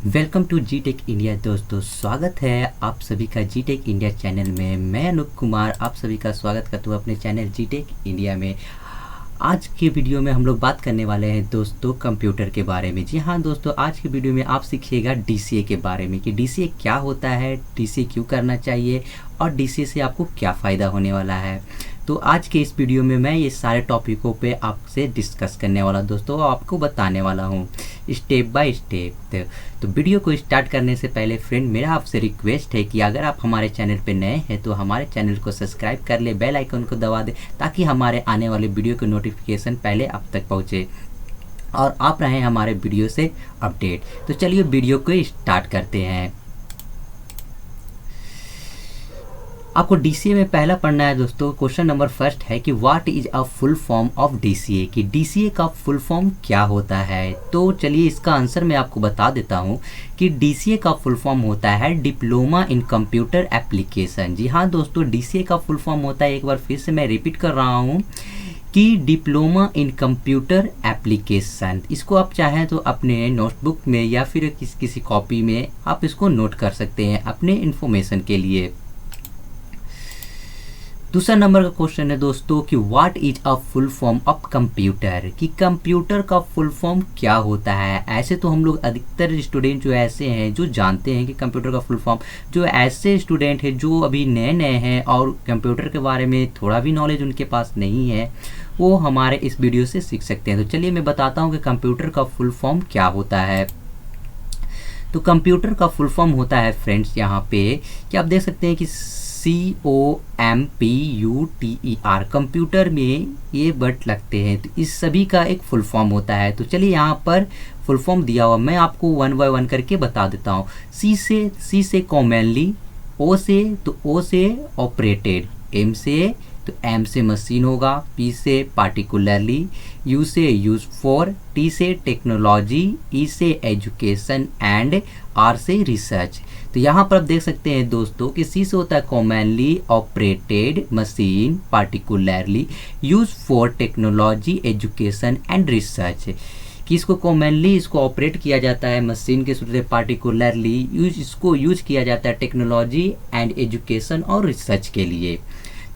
Welcome to G tech India. दोस्तों स्वागत है आप सभी का जी टेक इंडिया चैनल में। मैं अनूप कुमार आप सभी का स्वागत करता हूँ अपने चैनल जी टेक इंडिया में। आज के वीडियो में हम लोग बात करने वाले हैं दोस्तों कंप्यूटर के बारे में। जी हाँ दोस्तों, आज के वीडियो में आप सीखिएगा डीसीए के बारे में कि डीसीए क्या होता है, डीसीए क्यों करना चाहिए और डीसीए से आपको क्या फ़ायदा होने वाला है। तो आज के इस वीडियो में मैं ये सारे टॉपिकों पे आपसे डिस्कस करने वाला दोस्तों, आपको बताने वाला हूँ स्टेप बाय स्टेप। तो वीडियो को स्टार्ट करने से पहले फ्रेंड मेरा आपसे रिक्वेस्ट है कि अगर आप हमारे चैनल पे नए हैं तो हमारे चैनल को सब्सक्राइब कर ले, बेल आइकन को दबा दें ताकि हमारे आने वाले वीडियो की नोटिफिकेशन पहले आप तक पहुँचे और आप रहें हमारे वीडियो से अपडेट। तो चलिए वीडियो को स्टार्ट करते हैं। आपको डीसीए में पहला पढ़ना है दोस्तों। क्वेश्चन नंबर फर्स्ट है कि what is a full form of DCA, कि डीसीए का फुल फॉर्म क्या होता है। तो चलिए इसका आंसर मैं आपको बता देता हूं कि डीसीए का फुल फॉर्म होता है डिप्लोमा इन कंप्यूटर एप्लीकेशन। जी हाँ दोस्तों, डीसीए का फुल फॉर्म होता है, एक बार फिर से मैं रिपीट कर रहा हूँ कि डिप्लोमा इन कंप्यूटर एप्लीकेशन। इसको आप चाहें तो अपने नोटबुक में या फिर किसी कॉपी में आप इसको नोट कर सकते हैं अपने इन्फॉर्मेशन के लिए। दूसरा नंबर का क्वेश्चन है दोस्तों कि what is a full form of computer, कि कंप्यूटर का फुल फॉर्म क्या होता है। ऐसे तो हम लोग अधिकतर स्टूडेंट जो ऐसे हैं जो जानते हैं कि कंप्यूटर का फुल फॉर्म, जो ऐसे स्टूडेंट हैं जो अभी नए नए हैं और कंप्यूटर के बारे में थोड़ा भी नॉलेज उनके पास नहीं है, वो हमारे इस वीडियो से सीख सकते हैं। तो चलिए मैं बताता हूँ कि कंप्यूटर का फुल फॉर्म क्या होता है। तो कंप्यूटर का फुल फॉर्म होता है फ्रेंड्स यहाँ पे कि आप देख सकते हैं कि COMPUTER, कंप्यूटर में ये वर्ड लगते हैं, तो इस सभी का एक फुल फॉर्म होता है। तो चलिए यहाँ पर फुल फॉर्म दिया हुआ मैं आपको वन बाय वन करके बता देता हूँ। सी से कॉमनली, O से ऑपरेटेड, M से तो M से मशीन होगा, P से पार्टिकुलरली, U से यूज फॉर, T से टेक्नोलॉजी, E से एजुकेशन एंड R से रिसर्च। तो यहाँ पर आप देख सकते हैं दोस्तों कि C से होता है commonly, operated, machine, particularly, use for technology, education and research. कि इसको कॉमनली इसको ऑपरेट किया जाता है मशीन के थ्रू से, पार्टिकुलरली इसको यूज किया जाता है टेक्नोलॉजी एंड एजुकेशन और रिसर्च के लिए।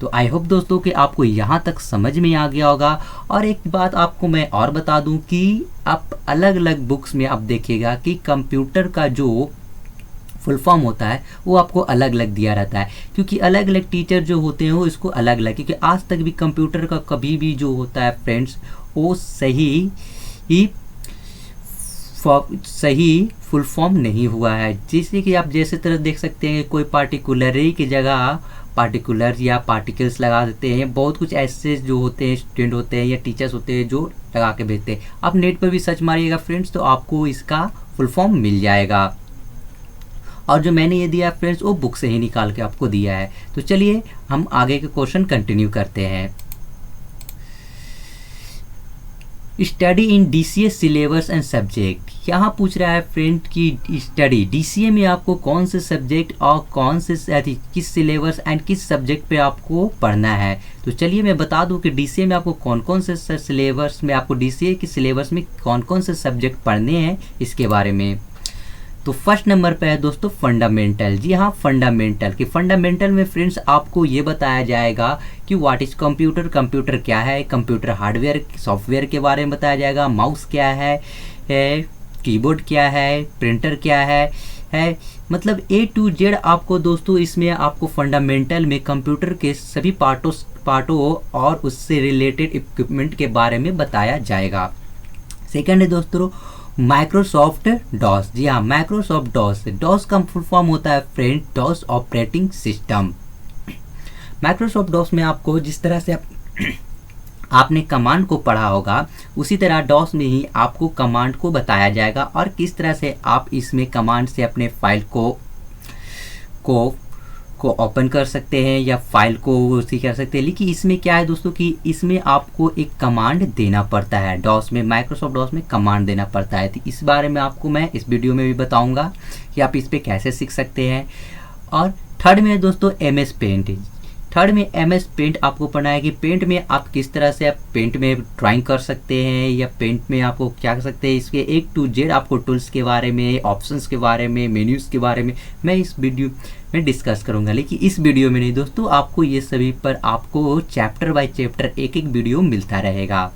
तो आई होप दोस्तों कि आपको यहाँ तक समझ में आ गया होगा। और एक बात आपको मैं और बता दूं कि आप अलग अलग बुक्स में आप देखिएगा कि कंप्यूटर का जो फुल फॉर्म होता है वो आपको अलग अलग दिया रहता है, क्योंकि अलग अलग टीचर जो होते हैं वो इसको अलग अलग, क्योंकि आज तक भी कंप्यूटर का कभी भी जो होता है फ्रेंड्स वो सही फुल फॉर्म नहीं हुआ है। जैसे कि आप जैसे तरह देख सकते हैं कोई पार्टिकुलरली की जगह पार्टिकुलर या पार्टिकल्स लगा देते हैं। बहुत कुछ ऐसे जो होते हैं स्टूडेंट होते हैं या टीचर्स होते हैं जो लगा के भेजते हैं। आप नेट पर भी सर्च मारिएगा फ्रेंड्स तो आपको इसका फुल फॉर्म मिल जाएगा। और जो मैंने ये दिया है फ्रेंड्स वो बुक से ही निकाल के आपको दिया है। तो चलिए हम आगे के क्वेश्चन कंटिन्यू करते हैं। Study in DCA syllabus and subject, यहाँ पूछ रहा है फ्रेंड की स्टडी डीसीए में आपको कौन से सब्जेक्ट और कौन से किस सिलेबस एंड किस सब्जेक्ट पे आपको पढ़ना है। तो चलिए मैं बता दूं कि डीसीए में आपको कौन कौन से सिलेबस में, आपको डीसीए के सिलेबस में कौन कौन से सब्जेक्ट पढ़ने हैं इसके बारे में। तो फर्स्ट नंबर पे है दोस्तों फंडामेंटल। जी हाँ, फंडामेंटल कि फंडामेंटल में फ्रेंड्स आपको ये बताया जाएगा कि व्हाट इज कंप्यूटर, कंप्यूटर क्या है, कंप्यूटर हार्डवेयर सॉफ्टवेयर के बारे में बताया जाएगा, माउस क्या है कीबोर्ड क्या है, प्रिंटर क्या है मतलब A to Z आपको दोस्तों इसमें आपको फंडामेंटल में कंप्यूटर के सभी पार्टों और उससे रिलेटेड इक्विपमेंट के बारे में बताया जाएगा। सेकंड है दोस्तों माइक्रोसॉफ्ट डॉस। जी हाँ, माइक्रोसॉफ्ट डॉस का फुल फॉर्म होता है friend DOS operating system. Microsoft DOS में आपको जिस तरह से आपने कमांड को पढ़ा होगा उसी तरह डॉस में ही आपको कमांड को बताया जाएगा और किस तरह से आप इसमें कमांड से अपने फाइल को ओपन कर सकते हैं या फाइल को उसी कर सकते हैं। लेकिन इसमें क्या है दोस्तों कि इसमें आपको एक कमांड देना पड़ता है। डॉस में, माइक्रोसॉफ्ट डॉस में कमांड देना पड़ता है। तो इस बारे में आपको मैं इस वीडियो में भी बताऊंगा कि आप इस पे कैसे सीख सकते हैं। और थर्ड में है दोस्तों MS पेंट। थर्ड में MS पेंट आपको पढ़ना है कि पेंट में आप किस तरह से आप पेंट में ड्राइंग कर सकते हैं या पेंट में आपको क्या कर सकते हैं, इसके A to Z आपको टूल्स के बारे में, ऑप्शंस के बारे में, मेन्यूज़ के बारे में मैं इस वीडियो में डिस्कस करूंगा। लेकिन इस वीडियो में नहीं दोस्तों, आपको ये सभी पर आपको चैप्टर बाय चैप्टर एक एक वीडियो मिलता रहेगा।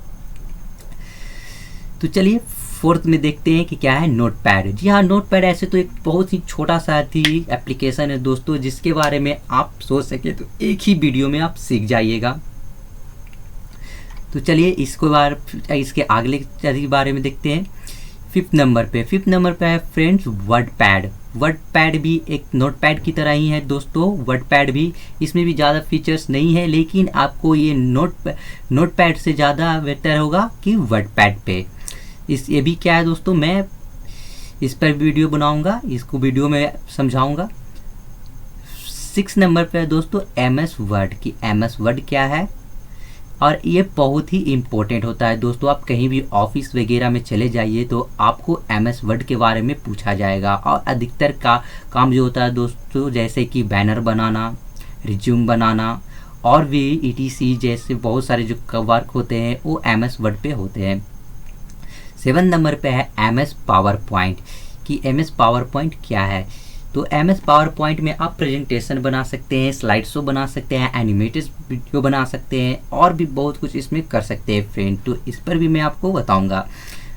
तो चलिए फोर्थ में देखते हैं कि क्या है नोटपैड। जी हाँ, नोटपैड ऐसे तो एक बहुत ही छोटा सा ही एप्लीकेशन है दोस्तों, जिसके बारे में आप सोच सके तो एक ही वीडियो में आप सीख जाइएगा। तो चलिए इसके अगले के बारे में देखते हैं। फिफ्थ नंबर पे है फ्रेंड्स वर्डपैड। वर्डपैड भी एक नोटपैड की तरह ही है दोस्तों। वर्डपैड भी, इसमें भी ज़्यादा फीचर्स नहीं है, लेकिन आपको ये नोटपैड से ज़्यादा बेहतर होगा कि वर्डपैड पे। ये भी क्या है दोस्तों, मैं इस पर वीडियो बनाऊंगा, इसको वीडियो में समझाऊंगा। 6 नंबर पे है दोस्तों MS वर्ड की MS वर्ड क्या है, और ये बहुत ही इम्पोर्टेंट होता है दोस्तों। आप कहीं भी ऑफिस वगैरह में चले जाइए तो आपको MS वर्ड के बारे में पूछा जाएगा। और अधिकतर का काम जो होता है दोस्तों, जैसे कि बैनर बनाना, रिज्यूम बनाना और भी ETC जैसे बहुत सारे जो वर्क होते हैं वो MS वर्ड पे होते हैं। 7 नंबर पे है MS पावर पॉइंट कि MS पावर पॉइंट क्या है। तो MS पावर पॉइंट में आप प्रेजेंटेशन बना सकते हैं, स्लाइड शो बना सकते हैं, एनिमेटेड वीडियो बना सकते हैं और भी बहुत कुछ इसमें कर सकते हैं फ्रेंड। तो इस पर भी मैं आपको बताऊंगा।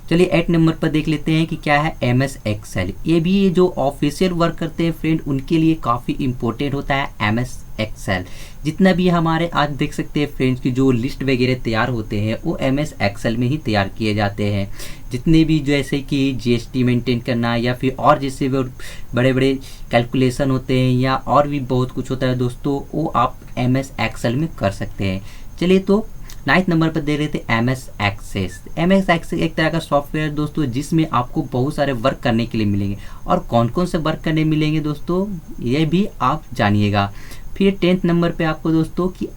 चलिए 8 नंबर पर देख लेते हैं कि क्या है MS एक्सेल। ये भी जो ऑफिशियल वर्क करते हैं फ्रेंड, उनके लिए काफ़ी इम्पोर्टेंट होता है MS एक्सेल। जितना भी हमारे आज देख सकते हैं फ्रेंड्स की जो लिस्ट वगैरह तैयार होते हैं वो MS एक्सेल में ही तैयार किए जाते हैं। जितने भी जैसे कि GST मेंटेन करना या फिर और जैसे बड़े बड़े कैलकुलेशन होते हैं या और भी बहुत कुछ होता है दोस्तों, वो आप MS एक्सेल में कर सकते हैं। चलिए तो 9th नंबर पर दे रहे थे MS एक्सेस। MS एक्सेस एक तरह का सॉफ्टवेयर दोस्तों, जिसमें आपको बहुत सारे वर्क करने के लिए मिलेंगे। और कौन कौन से वर्क करने मिलेंगे दोस्तों, ये भी आप जानिएगा। फिर 10th नंबर पे आपको दोस्तों कि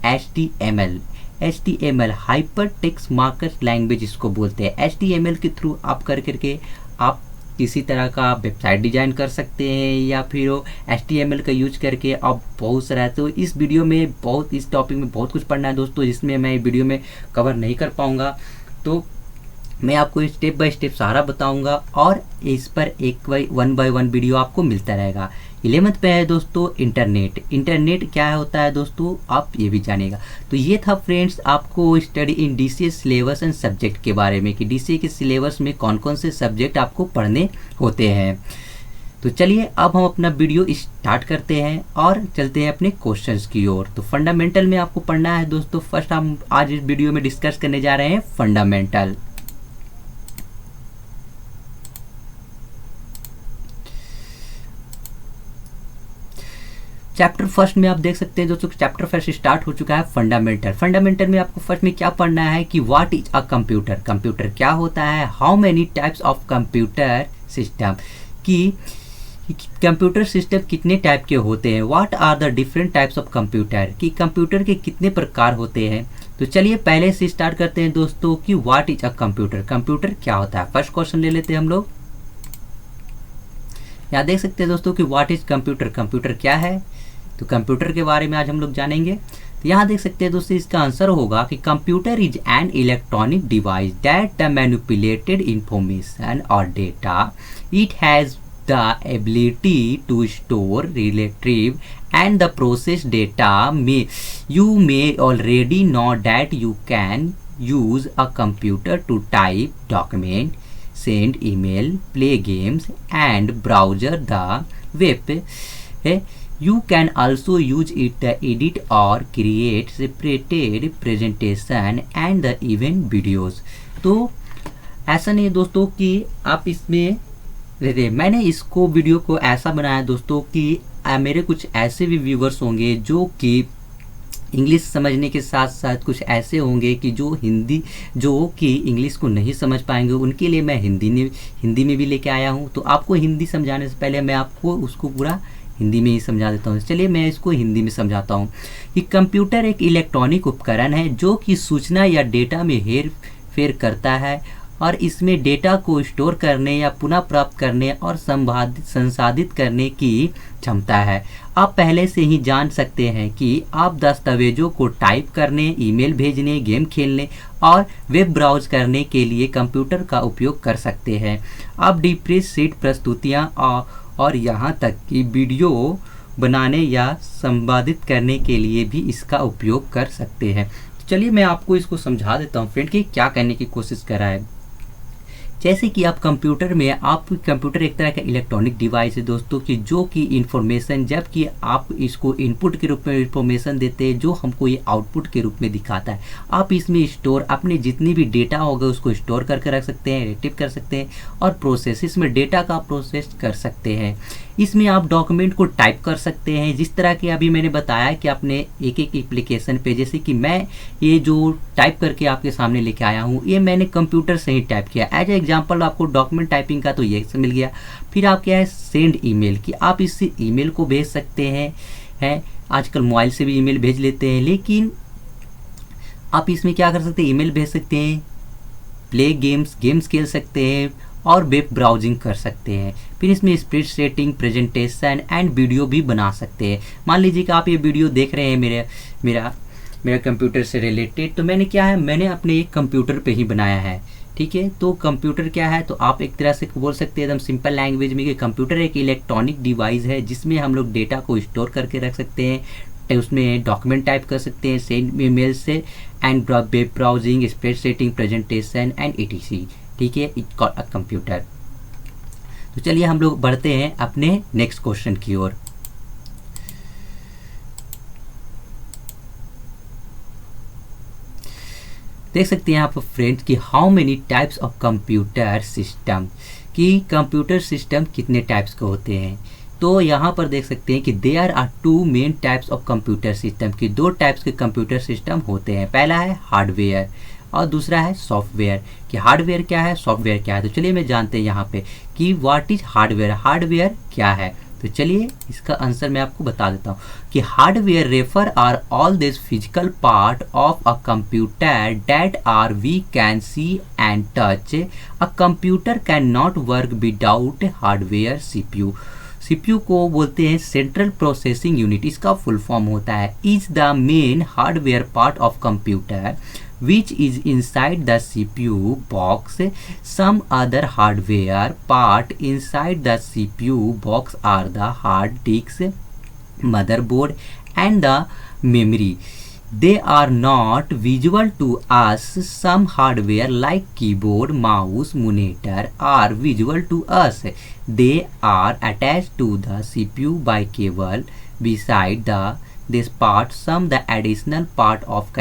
HTML hyper text markup language इसको बोलते हैं। HTML के थ्रू आप करके आप किसी तरह का वेबसाइट डिजाइन कर सकते हैं या फिर HTML का यूज करके आप बहुत सारा। तो इस वीडियो में इस टॉपिक में बहुत कुछ पढ़ना है दोस्तों, जिसमें मैं वीडियो में कवर नहीं कर पाऊँगा। तो मैं आपको स्टेप बाय स्टेप सारा बताऊंगा और इस पर वन बाय वन वीडियो आपको मिलता रहेगा। 11th पे है दोस्तों इंटरनेट क्या होता है दोस्तों, आप ये भी जानेगा। तो ये था फ्रेंड्स आपको study in DCA syllabus and subject के बारे में कि DCA के सिलेबस में कौन कौन से सब्जेक्ट आपको पढ़ने होते हैं। तो चलिए अब हम अपना वीडियो स्टार्ट करते हैं और चलते हैं अपने क्वेश्चंस की ओर। तो फंडामेंटल में आपको पढ़ना है दोस्तों। फर्स्ट हम आज इस वीडियो में डिस्कस करने जा रहे हैं फंडामेंटल। चैप्टर फर्स्ट में आप देख सकते हैं दोस्तों, चैप्टर फर्स्ट स्टार्ट हो चुका है फंडामेंटल में आपको फर्स्ट में क्या पढ़ना है कि व्हाट इज अ कंप्यूटर क्या होता है, how many types of computer system कि कंप्यूटर सिस्टम कितने टाइप के होते हैं, what are the different types of computer कि कंप्यूटर के कितने प्रकार होते हैं। तो चलिए पहले से स्टार्ट करते हैं दोस्तों कि व्हाट इज अ कंप्यूटर क्या होता है। फर्स्ट क्वेश्चन ले लेते हैं हम लोग। यहाँ देख सकते हैं दोस्तों कि व्हाट इज कंप्यूटर क्या है। तो कंप्यूटर के बारे में आज हम लोग जानेंगे। तो यहाँ देख सकते हैं दोस्तों, इसका आंसर होगा कि computer is an electronic device that manipulated information और data. It has the ability to store, retrieve and the process data. You may already know that you can use a computer to type document, send email, play games and browse the web. You can also use it to edit or create separated presentation and the even videos. तो ऐसा नहीं है दोस्तों कि आप इसमें मैंने इसको वीडियो को ऐसा बनाया दोस्तों कि मेरे कुछ ऐसे भी व्यूवर्स होंगे जो कि इंग्लिश समझने के साथ साथ कुछ ऐसे होंगे कि जो कि इंग्लिश को नहीं समझ पाएंगे। उनके लिए मैं हिंदी में भी लेके आया हूँ। तो आपको हिंदी समझाने से पहले मैं आपको उसको पूरा हिंदी में ही समझा देता हूँ। चलिए मैं इसको हिंदी में समझाता हूँ कि कंप्यूटर एक इलेक्ट्रॉनिक उपकरण है जो कि सूचना या डेटा में हेर फेर करता है और इसमें डेटा को स्टोर करने या पुनः प्राप्त करने और संसाधित करने की क्षमता है। आप पहले से ही जान सकते हैं कि आप दस्तावेजों को टाइप करने, ईमेल भेजने, गेम खेलने और वेब ब्राउज करने के लिए कंप्यूटर का उपयोग कर सकते हैं। आप स्प्रेडशीट प्रस्तुतियाँ और यहाँ तक कि वीडियो बनाने या संपादित करने के लिए भी इसका उपयोग कर सकते हैं। चलिए मैं आपको इसको समझा देता हूँ फ्रेंड कि क्या करने की कोशिश कर रहा है। जैसे कि आप कंप्यूटर में, आप कंप्यूटर एक तरह का इलेक्ट्रॉनिक डिवाइस है दोस्तों कि जो कि इंफॉर्मेशन, जबकि आप इसको इनपुट के रूप में इंफॉर्मेशन देते हैं जो हमको ये आउटपुट के रूप में दिखाता है। आप इसमें स्टोर अपने जितनी भी डेटा होगा उसको स्टोर करके रख सकते हैं, एक्टिव कर सकते हैं और प्रोसेस, इसमें डेटा का प्रोसेस कर सकते हैं। इसमें आप डॉक्यूमेंट को टाइप कर सकते हैं, जिस तरह के अभी मैंने बताया कि आपने एक एक एप्लीकेशन पे, जैसे कि मैं ये जो टाइप करके आपके सामने लेके आया हूँ ये मैंने कंप्यूटर से ही टाइप किया। एज ए एग्जांपल आपको डॉक्यूमेंट टाइपिंग का तो ये मिल गया। फिर आप क्या है, सेंड ईमेल, कि आप इससे ईमेल को भेज सकते हैं आजकल मोबाइल से भी ईमेल भेज लेते हैं, लेकिन आप इसमें क्या कर सकते हैं, ईमेल भेज सकते हैं, प्ले गेम्स खेल सकते हैं और वेब ब्राउजिंग कर सकते हैं। फिर इसमें स्प्रेडशीटिंग, प्रेजेंटेशन एंड वीडियो भी बना सकते हैं। मान लीजिए कि आप ये वीडियो देख रहे हैं मेरा कंप्यूटर से रिलेटेड, तो मैंने क्या है, मैंने अपने एक कंप्यूटर पे ही बनाया है। ठीक है, तो कंप्यूटर क्या है, तो आप एक तरह से बोल सकते हैं एकदम सिंपल लैंग्वेज में कि कंप्यूटर एक इलेक्ट्रॉनिक डिवाइस है जिसमें हम लोग डेटा को स्टोर करके रख सकते हैं, उसमें डॉक्यूमेंट टाइप कर सकते हैं, सेंड ईमेल से and web browsing, spreadsheeting, presentation and etc। ठीक है, इट कॉल्ड अ कंप्यूटर। तो चलिए हम लोग बढ़ते हैं अपने नेक्स्ट क्वेश्चन की ओर। देख सकते हैं आप फ्रेंड्स कि how many types of computer system, कि कंप्यूटर सिस्टम कितने टाइप्स के होते हैं। तो यहाँ पर देख सकते हैं कि there are 2 main types of computer system, की 2 टाइप्स के कंप्यूटर सिस्टम होते हैं। पहला है हार्डवेयर और दूसरा है सॉफ्टवेयर। कि हार्डवेयर क्या है, सॉफ्टवेयर क्या है। तो चलिए मैं जानते हैं यहाँ पे कि व्हाट इज हार्डवेयर, हार्डवेयर क्या है। तो चलिए इसका आंसर मैं आपको बता देता हूँ कि hardware refer are all this physical part of a computer that are we can see and touch. A computer can not work without hardware CPU. CPU को बोलते हैं सेंट्रल प्रोसेसिंग यूनिट, इसका फुल फॉर्म होता है is the main hardware part of computer which is inside the CPU box. Some other hardware part inside the CPU box are the hard disk, motherboard and the memory. They are not visual to us. Some hardware like keyboard, mouse, monitor are visual to us. They are attached to the CPU by cable. Beside this part, some the additional part of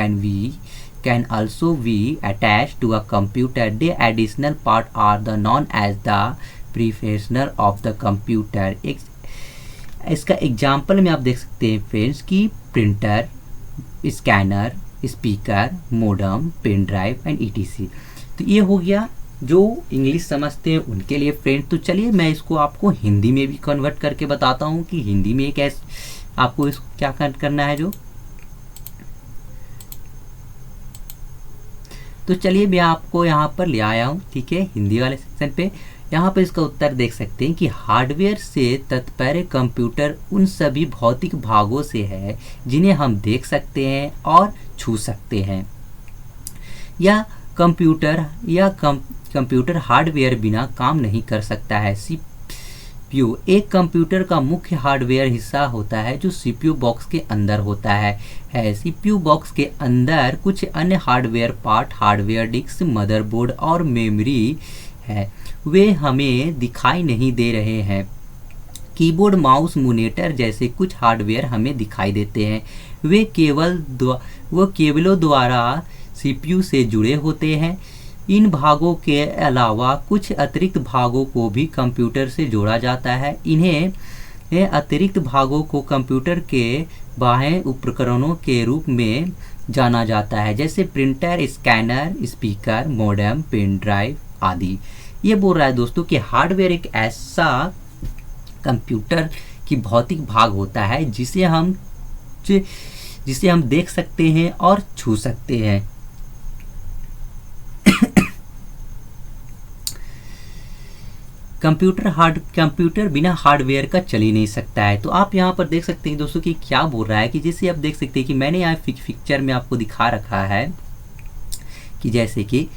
can also be attached to a computer. The additional part are the known as the peripheral of the computer. इसका example में आप देख सकते हैं friends कि printer, scanner, speaker, modem, pen drive and etc। तो ये हो गया जो इंग्लिश समझते हैं उनके लिए फ्रेंड्स। तो चलिए मैं इसको आपको हिंदी में भी कन्वर्ट करके बताता हूँ कि हिंदी में कैसे आपको इसको क्या करना है जो। तो चलिए मैं आपको यहाँ पर ले आया हूँ, ठीक है, हिंदी वाले सेक्शन पे। यहाँ पर इसका उत्तर देख सकते हैं कि हार्डवेयर से तात्पर्य कंप्यूटर उन सभी भौतिक भागों से है जिन्हें हम देख सकते हैं और छू सकते हैं। या कंप्यूटर हार्डवेयर बिना काम नहीं कर सकता है। सीपीयू एक कंप्यूटर का मुख्य हार्डवेयर हिस्सा होता है जो सीपीयू बॉक्स के अंदर होता है। सीपीयू बॉक्स के अंदर कुछ अन्य hardware part, hardware disk, motherboard और मेमोरी है, वे हमें दिखाई नहीं दे रहे हैं। कीबोर्ड, माउस, मॉनिटर जैसे कुछ हार्डवेयर हमें दिखाई देते हैं। वे केबलों द्वारा सीपीयू से जुड़े होते हैं। इन भागों के अलावा कुछ अतिरिक्त भागों को भी कंप्यूटर से जोड़ा जाता है। इन्हें अतिरिक्त भागों को कंप्यूटर के बाह्य उपकरणों के रूप में जाना जाता है, जैसे printer, scanner, speaker, modem, pen drive आदि। ये बोल रहा है दोस्तों कि हार्डवेयर एक ऐसा कंप्यूटर की भौतिक भाग होता है जिसे हम देख सकते हैं और छू सकते हैं। कंप्यूटर बिना हार्डवेयर का चल ही नहीं सकता है। तो आप यहाँ पर देख सकते हैं दोस्तों कि क्या बोल रहा है कि जैसे आप देख सकते हैं कि मैंने यहाँ पिक्चर में आपको दिखा रखा है कि जैसे कि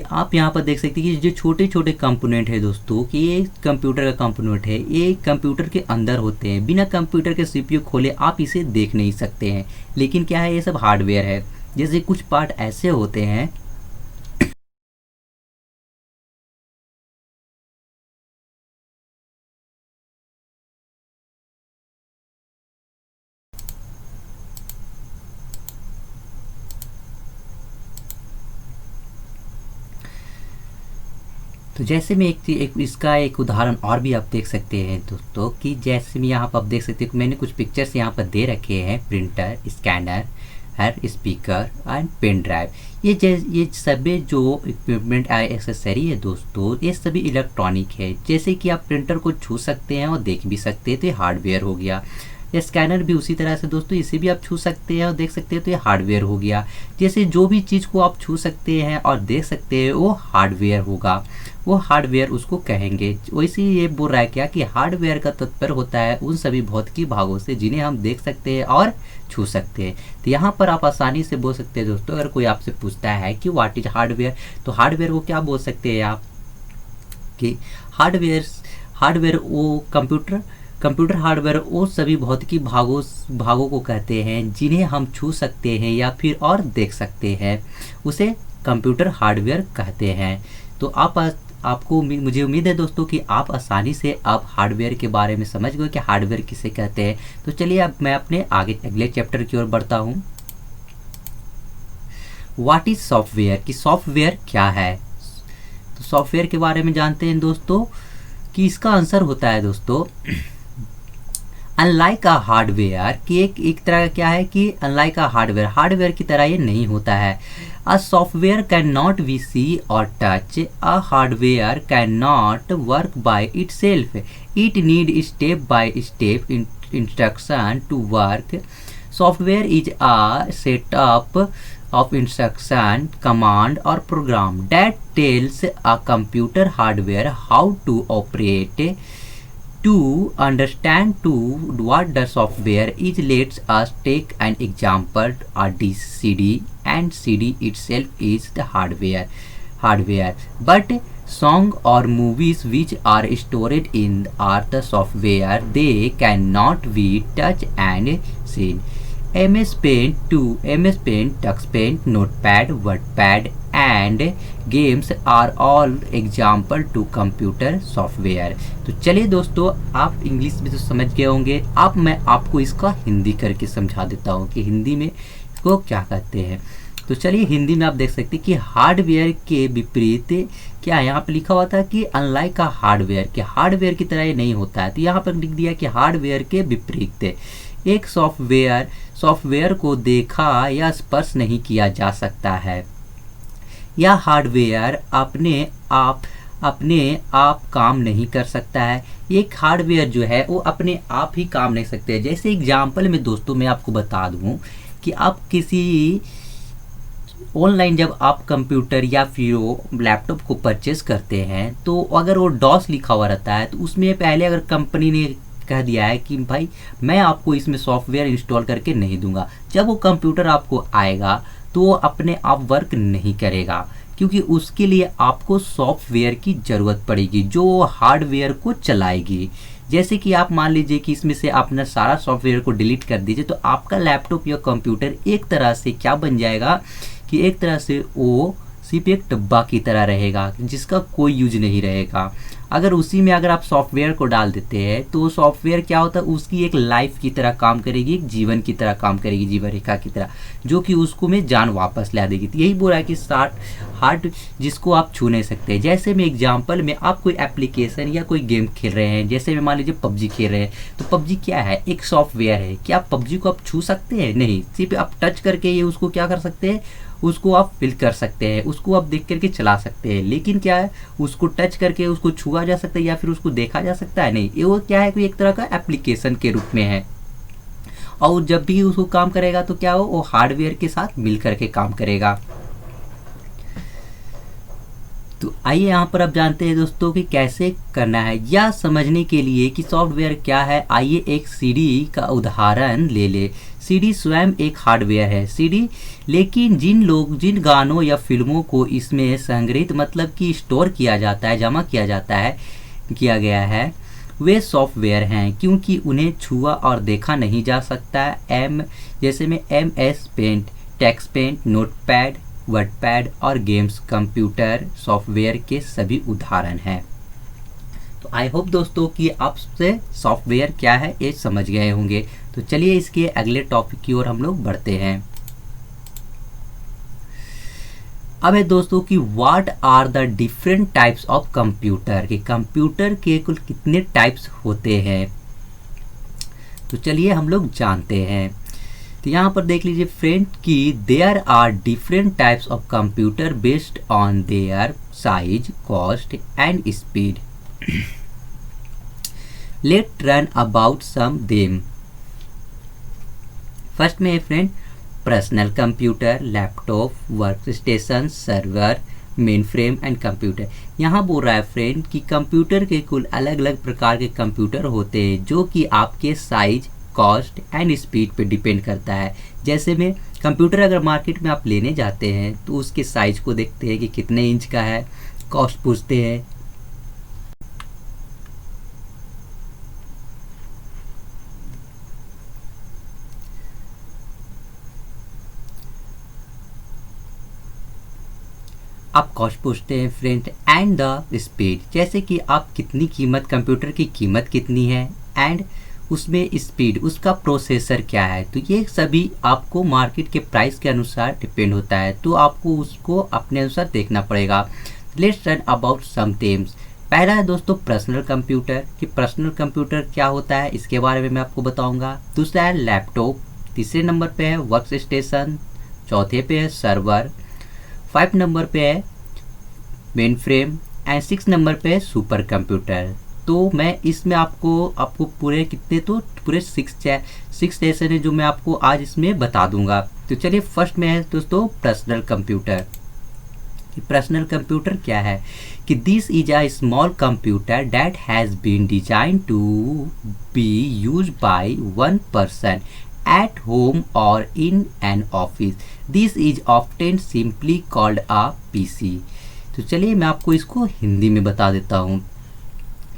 आप यहाँ पर देख सकते हैं कि जो छोटे छोटे कंपोनेंट है दोस्तों, कि ये कंप्यूटर का कंपोनेंट है, ये कंप्यूटर के अंदर होते हैं। बिना कंप्यूटर के सीपीयू खोले आप इसे देख नहीं सकते हैं, लेकिन क्या है, ये सब हार्डवेयर है। जैसे कुछ पार्ट ऐसे होते हैं तो जैसे में एक इसका एक उदाहरण और भी आप देख सकते हैं दोस्तों, कि जैसे में यहाँ पर आप देख सकते हैं मैंने कुछ पिक्चर्स यहाँ पर दे रखे हैं। प्रिंटर, स्कैनर, हर स्पीकर एंड पेन ड्राइव। ये सभी जो इक्विपमेंट एक्सेसरी है दोस्तों, ये सभी इलेक्ट्रॉनिक है। जैसे कि आप प्रिंटर को छू सकते हैं और देख भी सकते हैं, तो ये हार्डवेयर हो गया। ये स्कैनर भी उसी तरह से दोस्तों, इसे भी आप छू सकते हैं और देख सकते हैं, तो ये हार्डवेयर हो गया। जैसे जो भी चीज़ को आप छू सकते हैं और देख सकते हैं वो हार्डवेयर होगा, वो हार्डवेयर उसको कहेंगे। वैसे ये बोल रहा है क्या कि हार्डवेयर का तात्पर्य होता है उन सभी भौतिकी भागों से जिन्हें हम देख सकते हैं और छू सकते हैं। तो यहाँ पर आप आसानी से बोल सकते हैं दोस्तों, अगर कोई आपसे पूछता है कि व्हाट इज हार्डवेयर, तो हार्डवेयर को क्या बोल सकते हैं आप कि हार्डवेयर वो कंप्यूटर हार्डवेयर वो सभी भौतिकी भागों को कहते हैं जिन्हें हम छू सकते हैं या फिर और देख सकते हैं, उसे कंप्यूटर हार्डवेयर कहते हैं। तो आपको मुझे उम्मीद है दोस्तों कि आप आसानी से अब हार्डवेयर के बारे में समझ गए कि हार्डवेयर किसे कहते हैं। तो चलिए अब मैं अपने अगले चैप्टर की ओर बढ़ता हूँ। व्हाट इज सॉफ्टवेयर, कि सॉफ्टवेयर क्या है। तो सॉफ्टवेयर के बारे में जानते हैं दोस्तों, कि इसका आंसर होता है दोस्तों अनलाइक अ हार्डवेयर, कि एक तरह का क्या है कि अनलाइक अ हार्डवेयर की तरह ये नहीं होता है। A software can not be see और touch, a hardware can not work by itself, it need step by step instruction to work. Software is a setup of instruction, command or program that tells a computer hardware how to operate. To understand to what the software is, let us take an example. A CD and CD itself is the hardware, but song or movies which are stored in are the software. They cannot be touched and seen. MS Paint, TuxPaint, Notepad, WordPad and games are all example to computer software. तो चलिए दोस्तों, आप English में तो समझ गए होंगे, अब मैं आपको इसका हिंदी करके समझा देता हूँ कि हिंदी में इसको क्या कहते हैं। तो चलिए हिंदी में आप देख सकते हैं कि हार्डवेयर के विपरीत क्या यहाँ पे लिखा हुआ था कि अनलाइक का हार्डवेयर, कि हार्डवेयर की तरह ये नहीं होता है। तो यहाँ पर लिख दिया कि हार्डवेयर के विपरीत एक सॉफ्टवेयर को देखा या स्पर्श नहीं किया जा सकता है। यह हार्डवेयर अपने आप काम नहीं कर सकता है। एक हार्डवेयर जो है वो अपने आप ही काम नहीं सकते। जैसे एग्जाम्पल में दोस्तों मैं आपको बता दूं कि आप किसी ऑनलाइन जब आप कंप्यूटर या फिर लैपटॉप को परचेस करते हैं, तो अगर वो डॉस लिखा हुआ रहता है तो उसमें पहले अगर कंपनी ने कह दिया है कि भाई मैं आपको इसमें सॉफ्टवेयर इंस्टॉल करके नहीं दूंगा, जब वो कंप्यूटर आपको आएगा तो वो अपने आप वर्क नहीं करेगा, क्योंकि उसके लिए आपको सॉफ्टवेयर की ज़रूरत पड़ेगी जो हार्डवेयर को चलाएगी। जैसे कि आप मान लीजिए कि इसमें से अपना सारा सॉफ्टवेयर को डिलीट कर दीजिए, तो आपका लैपटॉप या कंप्यूटर एक तरह से क्या बन जाएगा कि एक तरह से वो सिर्फ एक डब्बा की तरह रहेगा जिसका कोई यूज नहीं रहेगा। अगर उसी में अगर आप सॉफ्टवेयर को डाल देते हैं तो सॉफ्टवेयर क्या होता है, उसकी एक लाइफ की तरह काम करेगी, एक जीवन की तरह काम करेगी, जीवन रेखा की तरह, जो कि उसको में जान वापस ला देगी। तो यही बोल रहा है कि हार्ड जिसको आप छू नहीं सकते। जैसे में एग्जांपल में आप कोई एप्लीकेशन या कोई गेम खेल रहे हैं, जैसे में मान लीजिए पबजी खेल रहे हैं, तो पबजी क्या है, एक सॉफ्टवेयर है। क्या आप पबजी को आप छू सकते हैं? नहीं, सिर्फ आप टच करके ये उसको क्या कर सकते हैं, उसको आप फिल कर सकते हैं, उसको आप देख करके चला सकते हैं। लेकिन क्या है, उसको टच करके उसको छुआ जा सकता है या फिर उसको देखा जा सकता है? नहीं, ये वो क्या है, कोई एक तरह का एप्लीकेशन के रूप में है। और जब भी उसको काम करेगा तो क्या हो, वो हार्डवेयर के साथ मिल करके काम करेगा। तो आइए यहाँ पर अब जानते हैं दोस्तों कि कैसे करना है। यह समझने के लिए कि सॉफ्टवेयर क्या है, आइए एक सीडी का उदाहरण ले ले। सीडी स्वयं एक हार्डवेयर है। सीडी लेकिन जिन गानों या फिल्मों को इसमें संग्रहित मतलब कि स्टोर किया जाता है, जमा किया गया है, वे सॉफ्टवेयर हैं क्योंकि उन्हें छुआ और देखा नहीं जा सकता है। जैसे में MS paint, text paint, notepad, WordPad और गेम्स कंप्यूटर सॉफ्टवेयर के सभी उदाहरण हैं। तो आई होप दोस्तों कि आपसे सॉफ्टवेयर क्या है ये समझ गए होंगे। तो चलिए इसके अगले टॉपिक की ओर हम लोग बढ़ते हैं। अब है दोस्तों कि what are the different types of computer, कि कंप्यूटर के कुल कितने टाइप्स होते हैं। तो चलिए हम लोग जानते हैं। तो यहाँ पर देख लीजिए फ्रेंड कि there are different types of computer based on their size, cost and speed. Let run about some them. First में है friend personal computer, laptop, work station, server, mainframe and computer. यहाँ बोल रहा है friend कि computer के कुल अलग अलग प्रकार के कंप्यूटर होते हैं जो कि आपके साइज, कॉस्ट एंड स्पीड पे डिपेंड करता है। जैसे में कंप्यूटर अगर मार्केट में आप लेने जाते हैं तो उसके साइज को देखते हैं कि कितने इंच का है, कॉस्ट पूछते हैं, आप कॉस्ट पूछते हैं फ्रेंड एंड द स्पीड, जैसे कि आप कितनी कीमत, कंप्यूटर की कीमत कितनी है एंड उसमें स्पीड, उसका प्रोसेसर क्या है। तो ये सभी आपको मार्केट के प्राइस के अनुसार डिपेंड होता है, तो आपको उसको अपने अनुसार देखना पड़ेगा। Let's run about some themes. पहला है दोस्तों पर्सनल कंप्यूटर, कि पर्सनल कंप्यूटर क्या होता है इसके बारे में मैं आपको बताऊंगा। दूसरा है लैपटॉप, तीसरे नंबर पे है वर्क स्टेशन, चौथे पे है सर्वर, 5 नंबर पे है मेन फ्रेम एंड 6 नंबर पे है सुपर कंप्यूटर। तो मैं इसमें आपको पूरे कितने, तो पूरे 6 ऐसे हैं जो मैं आपको आज इसमें बता दूंगा। तो चलिए फर्स्ट में है दोस्तों पर्सनल कंप्यूटर। पर्सनल कंप्यूटर क्या है कि this is a small computer that has been design to be use by one person at home or in an office. This is often simply called a PC. तो चलिए मैं आपको इसको हिंदी में बता देता हूँ।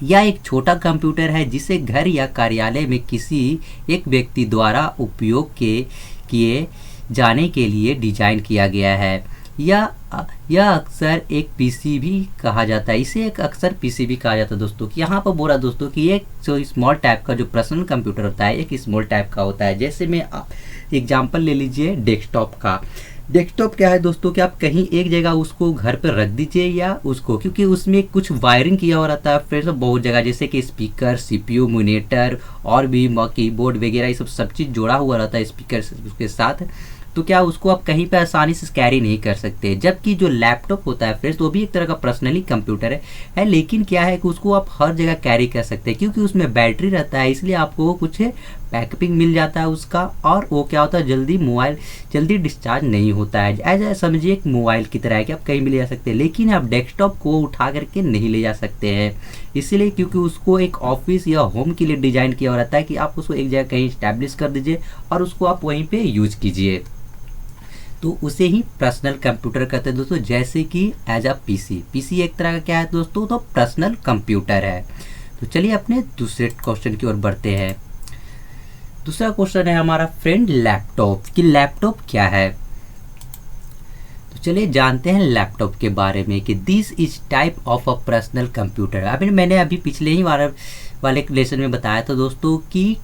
यह एक छोटा कंप्यूटर है जिसे घर या कार्यालय में किसी एक व्यक्ति द्वारा उपयोग किए जाने के लिए डिजाइन किया गया है। यह अक्सर एक पीसी भी कहा जाता है, इसे एक अक्सर पीसी भी कहा जाता है दोस्तों। कि यहाँ पर बोला दोस्तों कि एक जो स्मॉल टाइप का जो पर्सनल कंप्यूटर होता है एक स्मॉल टाइप का होता है। जैसे में आप एग्जांपल ले लीजिए डेस्कटॉप का। डेस्कटॉप क्या है दोस्तों कि आप कहीं एक जगह उसको घर पर रख दीजिए या उसको, क्योंकि उसमें कुछ वायरिंग किया हुआ रहता है फिर बहुत जगह, जैसे कि स्पीकर, सीपीयू, मॉनिटर और भी कीबोर्ड वगैरह ये सब चीज़ जोड़ा हुआ रहता है स्पीकर उसके साथ। तो क्या उसको आप कहीं पे आसानी से कैरी नहीं कर सकते। जबकि जो लैपटॉप होता है फ्रेंड्स वो भी एक तरह का पर्सनली कंप्यूटर है, लेकिन क्या है कि उसको आप हर जगह कैरी कर सकते हैं क्योंकि उसमें बैटरी रहता है, इसलिए आपको कुछ बैकअपिंग मिल जाता है उसका। और वो क्या होता है जल्दी डिस्चार्ज नहीं होता है। ऐसा समझिए एक मोबाइल की तरह है कि आप कहीं भी ले जा सकते हैं, लेकिन आप डेस्कटॉप को उठा करके नहीं ले जा सकते हैं, इसीलिए क्योंकि उसको एक ऑफिस या होम के लिए डिजाइन किया हुआ रहता है कि आप उसको एक जगह कहीं स्टैब्लिश कर दीजिए और उसको आप वहीं पे यूज कीजिए। तो उसे ही पर्सनल कंप्यूटर कहते हैं दोस्तों, जैसे कि एज अ पीसी एक तरह का क्या है दोस्तों, तो पर्सनल कंप्यूटर है। तो चलिए अपने दूसरे क्वेश्चन की ओर बढ़ते हैं। दूसरा क्वेश्चन है हमारा फ्रेंड लैपटॉप, कि लैपटॉप क्या है। तो चलिए जानते हैं लैपटॉप के बारे में कि this is type of a personal computer. अभी मैंने अभी पिछले ही वाले लेसन में बताया था दोस्तों कि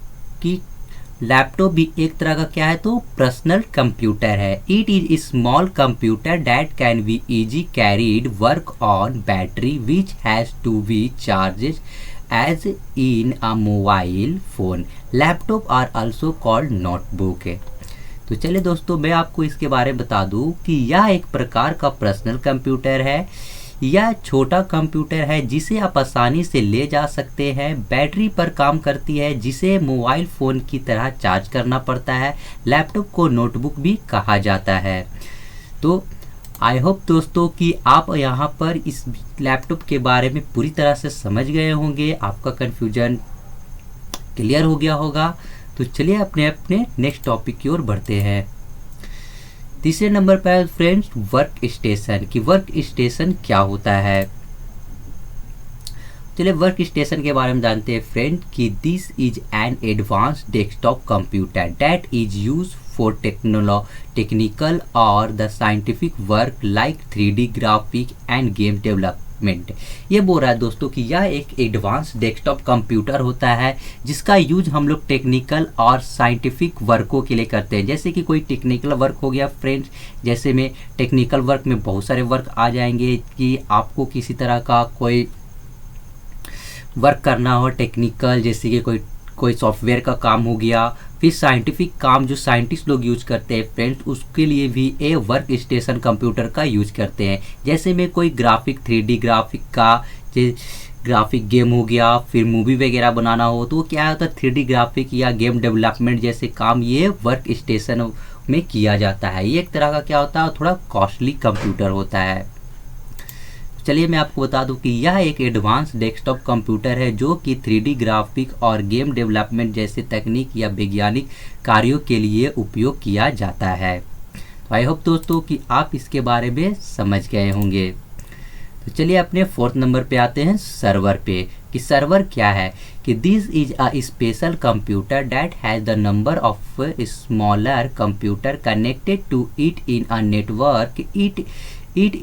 लैपटॉप भी एक तरह का क्या है, तो पर्सनल कंप्यूटर है। It is small computer that can be easy carried, work on battery which has to be charged as in a mobile phone. Laptop are also called notebook. तो चलिए दोस्तों मैं आपको इसके बारे में बता दूं कि यह एक प्रकार का पर्सनल कंप्यूटर है। यह छोटा कंप्यूटर है जिसे आप आसानी से ले जा सकते हैं, बैटरी पर काम करती है जिसे मोबाइल फ़ोन की तरह चार्ज करना पड़ता है। लैपटॉप को नोटबुक भी कहा जाता है। तो आई होप दोस्तों कि आप यहाँ पर इस लैपटॉप के बारे में पूरी तरह से समझ गए होंगे, आपका कन्फ्यूजन क्लियर हो गया होगा। तो चलिए अपने अपने नेक्स्ट टॉपिक की ओर बढ़ते हैं। तीसरे नंबर पर फ्रेंड्स वर्क स्टेशन, कि वर्क स्टेशन क्या होता है। चलिए वर्क स्टेशन के बारे में जानते हैं फ्रेंड कि this is an advanced desktop computer that is use for technical और the scientific work like 3D graphic and game development. ये बोल रहा है दोस्तों कि यह एक एडवांस डेस्कटॉप कंप्यूटर होता है जिसका यूज हम लोग टेक्निकल और साइंटिफिक वर्कों के लिए करते हैं। जैसे कि कोई टेक्निकल वर्क हो गया फ्रेंड्स, जैसे में टेक्निकल वर्क में बहुत सारे वर्क आ जाएंगे कि आपको किसी तरह का कोई वर्क करना हो टेक्निकल, जैसे कि कोई सॉफ्टवेयर का काम हो गया। फिर साइंटिफिक काम जो साइंटिस्ट लोग यूज करते हैं फ्रेंड्स, उसके लिए भी ये वर्क स्टेशन कंप्यूटर का यूज करते हैं। जैसे में कोई ग्राफिक 3D ग्राफिक का ग्राफिक गेम हो गया, फिर मूवी वगैरह बनाना हो तो क्या होता है 3D ग्राफिक या गेम डेवलपमेंट जैसे काम ये वर्क स्टेशन में किया जाता है। ये एक तरह का क्या होता है, थोड़ा कॉस्टली कंप्यूटर होता है। चलिए मैं आपको बता दूं कि यह एक एडवांस डेस्कटॉप कंप्यूटर है जो कि 3D ग्राफिक और गेम डेवलपमेंट जैसे तकनीक या वैज्ञानिक कार्यों के लिए उपयोग किया जाता है। तो आई होप दोस्तों कि आप इसके बारे में समझ गए होंगे। तो चलिए अपने फोर्थ नंबर पे आते हैं सर्वर पे, कि सर्वर क्या है। कि this is a special computer that has the number of smaller computer connected to it in a network. It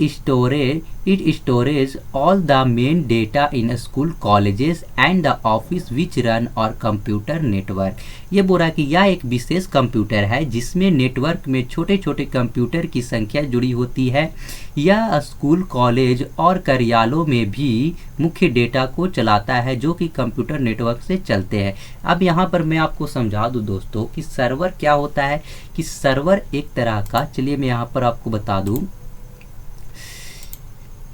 stores all the main data in school, colleges and the office which run or computer network। ये बोल रहा है कि यह एक विशेष computer है जिसमें network में छोटे छोटे कंप्यूटर की संख्या जुड़ी होती है। यह स्कूल, कॉलेज और कार्यालयों में भी मुख्य डेटा को चलाता है जो कि कंप्यूटर नेटवर्क से चलते हैं। अब यहाँ पर मैं आपको समझा दूँ दोस्तों कि सर्वर क्या होता है। कि सर्वर एक तरह का, चलिए मैं यहाँ पर आपको बता दूँ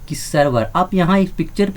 कि सर्वर, आप यहाँ इस पिक्चर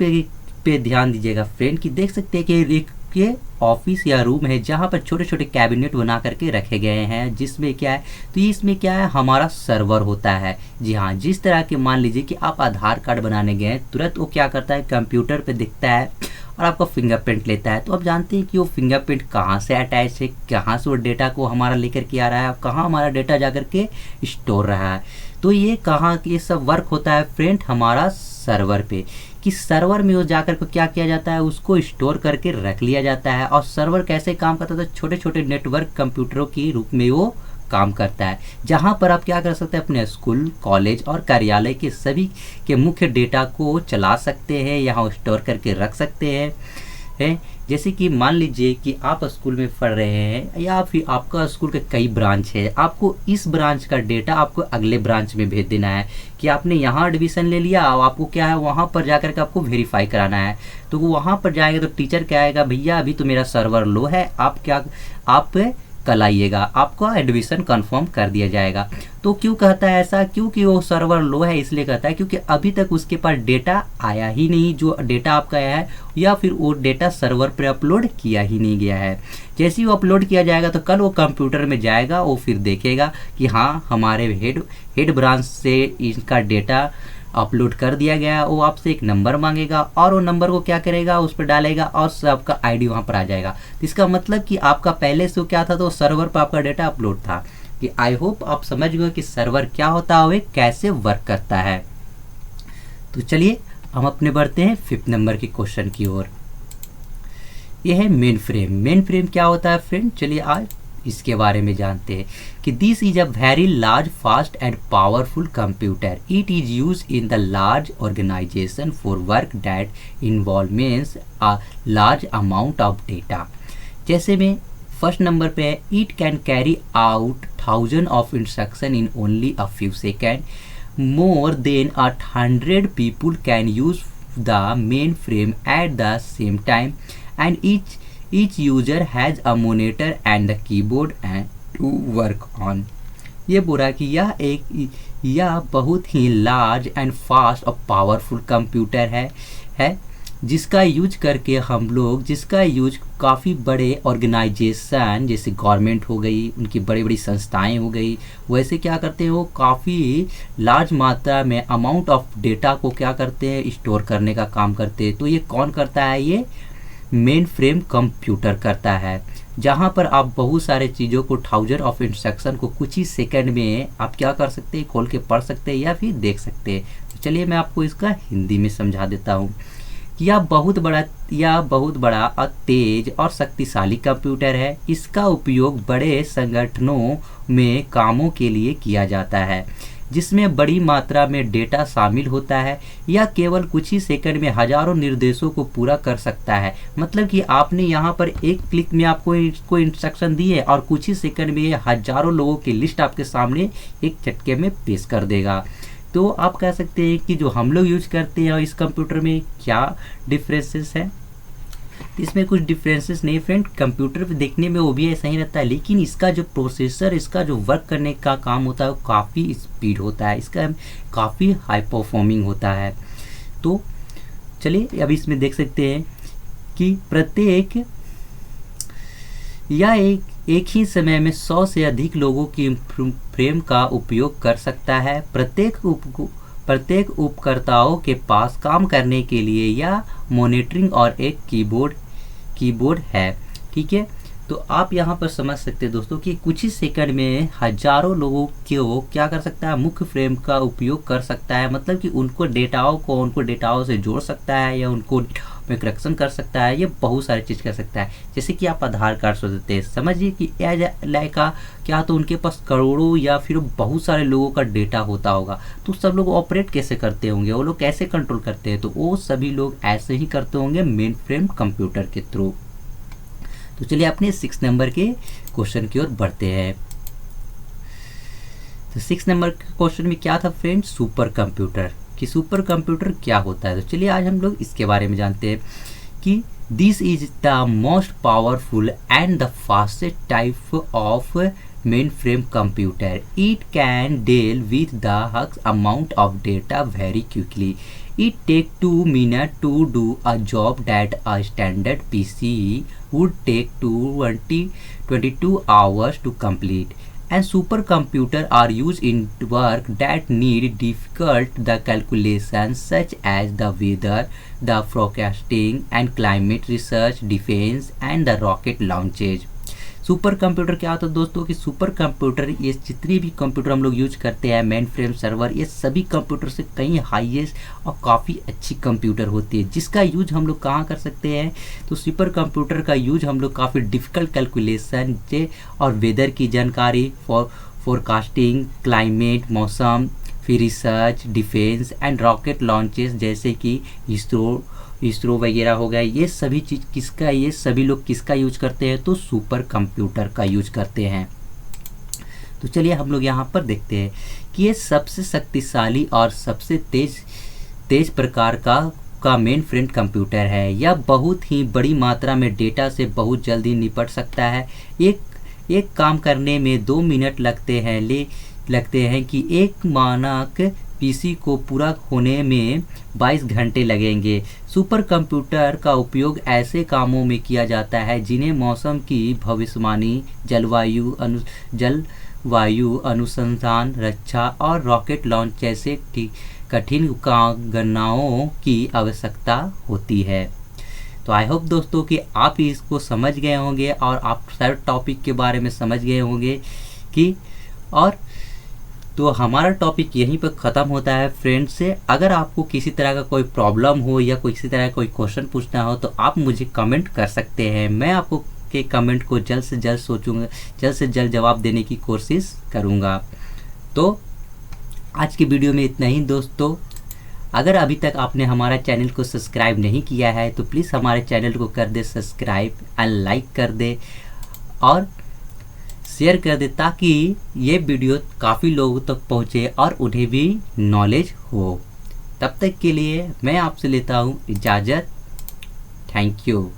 पे ध्यान दीजिएगा फ्रेंड, कि देख सकते हैं कि एक ये ऑफिस या रूम है जहाँ पर छोटे छोटे कैबिनेट बना करके रखे गए हैं, जिसमें क्या है, तो ये इसमें क्या है, हमारा सर्वर होता है। जी हाँ, जिस तरह के मान लीजिए कि आप आधार कार्ड बनाने गए, तुरंत वो क्या करता है, कंप्यूटर पे दिखता है और आपका फिंगरप्रिंट लेता है। तो आप जानते हैं कि वो फिंगरप्रिंट कहाँ से अटैच है, कहाँ से वो डेटा को हमारा लेकर के आ रहा है, कहाँ हमारा डेटा जा करके स्टोर रहा है। तो ये कहाँ ये सब वर्क होता है फ्रेंड, हमारा सर्वर पे। कि सर्वर में वो जाकर को क्या किया जाता है, उसको स्टोर करके रख लिया जाता है। और सर्वर कैसे काम करता है, तो छोटे छोटे नेटवर्क कंप्यूटरों के रूप में वो काम करता है, जहाँ पर आप क्या कर सकते हैं, अपने स्कूल, कॉलेज और कार्यालय के सभी के मुख्य डेटा को चला सकते हैं, यहाँ स्टोर करके रख सकते हैं। जैसे कि मान लीजिए कि आप स्कूल में पढ़ रहे हैं या फिर आपका स्कूल के कई ब्रांच है, आपको इस ब्रांच का डेटा आपको अगले ब्रांच में भेज देना है। कि आपने यहाँ एडमिशन ले लिया, अब आपको क्या है, वहाँ पर जाकर के आपको वेरीफाई कराना है। तो वो वहाँ पर जाएगा तो टीचर क्या आएगा, भैया अभी तो मेरा सर्वर लो है, आप कल आइएगा, आपका एडमिशन कंफर्म कर दिया जाएगा। तो क्यों कहता है ऐसा, क्योंकि वो सर्वर लो है इसलिए कहता है, क्योंकि अभी तक उसके पास डेटा आया ही नहीं, जो डेटा आपका आया है, या फिर वो डेटा सर्वर पर अपलोड किया ही नहीं गया है। जैसे ही वो अपलोड किया जाएगा तो कल वो कंप्यूटर में जाएगा, वो फिर देखेगा कि हाँ हमारे हेड ब्रांच से इसका डेटा अपलोड कर दिया गया। वो आपसे एक नंबर मांगेगा और वो नंबर को क्या करेगा, उस पर डालेगा और आपका आईडी वहाँ पर आ जाएगा। तो इसका मतलब कि आपका पहले से क्या था, तो सर्वर पर आपका डेटा अपलोड था। कि आई होप आप समझ गए कि सर्वर क्या होता है, कैसे वर्क करता है। तो चलिए हम अपने बढ़ते हैं 5th नंबर के क्वेश्चन की ओर। यह है मेन फ्रेम। मेन फ्रेम क्या होता है फ्रेंड, चलिए आज इसके बारे में जानते हैं। कि this is a very large, fast and powerful computer. It is use in the large organisation for work that involves a large amount of data. जैसे में फर्स्ट नंबर पे है, it can carry out 1000 of instruction in only a few second. More than 100 people can use the mainframe at the same time, and each user has a monitor and the keyboard and to work on। ये बोला कि यह बहुत ही large and fast और powerful computer है। जिसका use काफ़ी बड़े ऑर्गेनाइजेशन जैसे गवर्नमेंट हो गई, उनकी बड़ी बड़ी संस्थाएं हो गई, वैसे क्या करते हैं वो काफ़ी लार्ज मात्रा में अमाउंट ऑफ डेटा को क्या करते हैं स्टोर करने का काम करते हैं। तो ये कौन करता है? ये मेन फ्रेम कंप्यूटर करता है, जहाँ पर आप बहुत सारे चीज़ों को थाउजेंड ऑफ इंस्ट्रक्शन को कुछ ही सेकंड में आप क्या कर सकते हैं, खोल के पढ़ सकते हैं या फिर देख सकते हैं। तो चलिए मैं आपको इसका हिंदी में समझा देता हूँ। यह बहुत बड़ा और तेज और शक्तिशाली कंप्यूटर है। इसका उपयोग बड़े संगठनों में कामों के लिए किया जाता है, जिसमें बड़ी मात्रा में डेटा शामिल होता है। यह केवल कुछ ही सेकंड में हजारों निर्देशों को पूरा कर सकता है। मतलब कि आपने यहाँ पर एक क्लिक में आपको कोई इंस्ट्रक्शन दी है और कुछ ही सेकंड में ये हजारों लोगों की लिस्ट आपके सामने एक झटके में पेश कर देगा। तो आप कह सकते हैं कि जो हम लोग यूज करते हैं और इस कंप्यूटर में क्या डिफरेंसेस है। इसमें कुछ डिफरेंसेस नहीं फ्रेंड, कंप्यूटर पे देखने में वो भी ऐसा ही रहता है, लेकिन इसका जो प्रोसेसर, इसका जो वर्क करने का काम होता है वो काफ़ी स्पीड होता है, इसका काफ़ी हाई परफॉर्मिंग होता है। तो चलिए अभी इसमें देख सकते हैं कि प्रत्येक या एक ही समय में 100 से अधिक लोगों की फ्रेम का उपयोग कर सकता है। प्रत्येक उपकर्ताओं के पास काम करने के लिए या मॉनिटरिंग और एक कीबोर्ड है। ठीक है, तो आप यहाँ पर समझ सकते हैं दोस्तों कि कुछ ही सेकंड में हजारों लोगों को क्या कर सकता है, मुख्य फ्रेम का उपयोग कर सकता है। मतलब कि उनको डेटाओं से जोड़ सकता है या उनको में करेक्शन कर सकता है, ये बहुत सारी चीज़ कर सकता है। जैसे कि आप आधार कार्ड से देते हैं, समझिए कि का क्या, तो उनके पास करोड़ों या फिर बहुत सारे लोगों का डेटा होता होगा, तो सब लोग ऑपरेट कैसे करते होंगे, वो लोग कैसे कंट्रोल करते हैं, तो वो सभी लोग ऐसे ही करते होंगे मेन फ्रेम कंप्यूटर के थ्रू। तो चलिए अपने 6 नंबर के क्वेश्चन की ओर बढ़ते हैं। तो 6 नंबर के क्वेश्चन में क्या था फ्रेंड, सुपर कंप्यूटर, कि सुपर कंप्यूटर क्या होता है। तो चलिए आज हम लोग इसके बारे में जानते हैं कि this is the most powerful and the fastest type of main frame computer. It can deal with the huge amount of data very quickly. It take 2 minutes to do a job that a standard PC would take 22 hours to complete. And supercomputers are used in work that need difficult the calculations such as the weather, the forecasting and climate research, defense and the rocket launches. Super computer क्या होता है दोस्तों कि super computer, ये जितने भी computer हम लोग यूज करते हैं, मेन फ्रेम सर्वर, ये सभी कंप्यूटर से कहीं हाईएस्ट और काफ़ी अच्छी कंप्यूटर होती है, जिसका यूज हम लोग कहाँ कर सकते हैं। तो सुपर कंप्यूटर का यूज हम लोग काफ़ी डिफ़िकल्ट कैलकुलेशन और वेदर की जानकारी, फोरकास्टिंग, क्लाइमेट, मौसम, फिर research, defence and rocket launches जैसे कि इसरो वगैरह हो गया, ये सभी चीज़ किसका, ये सभी लोग किसका यूज करते हैं, तो सुपर कंप्यूटर का यूज करते हैं। तो चलिए हम लोग यहाँ पर देखते हैं कि ये सबसे शक्तिशाली और सबसे तेज प्रकार का मेन फ्रेम कंप्यूटर है। यह बहुत ही बड़ी मात्रा में डेटा से बहुत जल्दी निपट सकता है। एक काम करने में 2 मिनट लगते हैं कि एक मानक पीसी को पूरा होने में 22 घंटे लगेंगे। सुपर कंप्यूटर का उपयोग ऐसे कामों में किया जाता है जिन्हें मौसम की भविष्यवाणी, जलवायु अनुसंधान, रक्षा और रॉकेट लॉन्च जैसे कठिन गणनाओं की आवश्यकता होती है। तो आई होप दोस्तों कि आप इसको समझ गए होंगे और आप सारे टॉपिक के बारे में समझ गए होंगे कि और तो हमारा टॉपिक यहीं पर ख़त्म होता है फ्रेंड्स से। अगर आपको किसी तरह का कोई प्रॉब्लम हो या किसी तरह का कोई क्वेश्चन पूछना हो तो आप मुझे कमेंट कर सकते हैं। मैं आपको के कमेंट को जल्द से जल्द जवाब देने की कोशिश करूँगा। तो आज की वीडियो में इतना ही दोस्तों। अगर अभी तक आपने हमारा चैनल को सब्सक्राइब नहीं किया है तो प्लीज़ हमारे चैनल को कर दे सब्सक्राइब एंड लाइक कर दे और शेयर कर दे, ताकि ये वीडियो काफ़ी लोगों तक पहुँचे और उन्हें भी नॉलेज हो। तब तक के लिए मैं आपसे लेता हूँ इजाज़त। Thank you.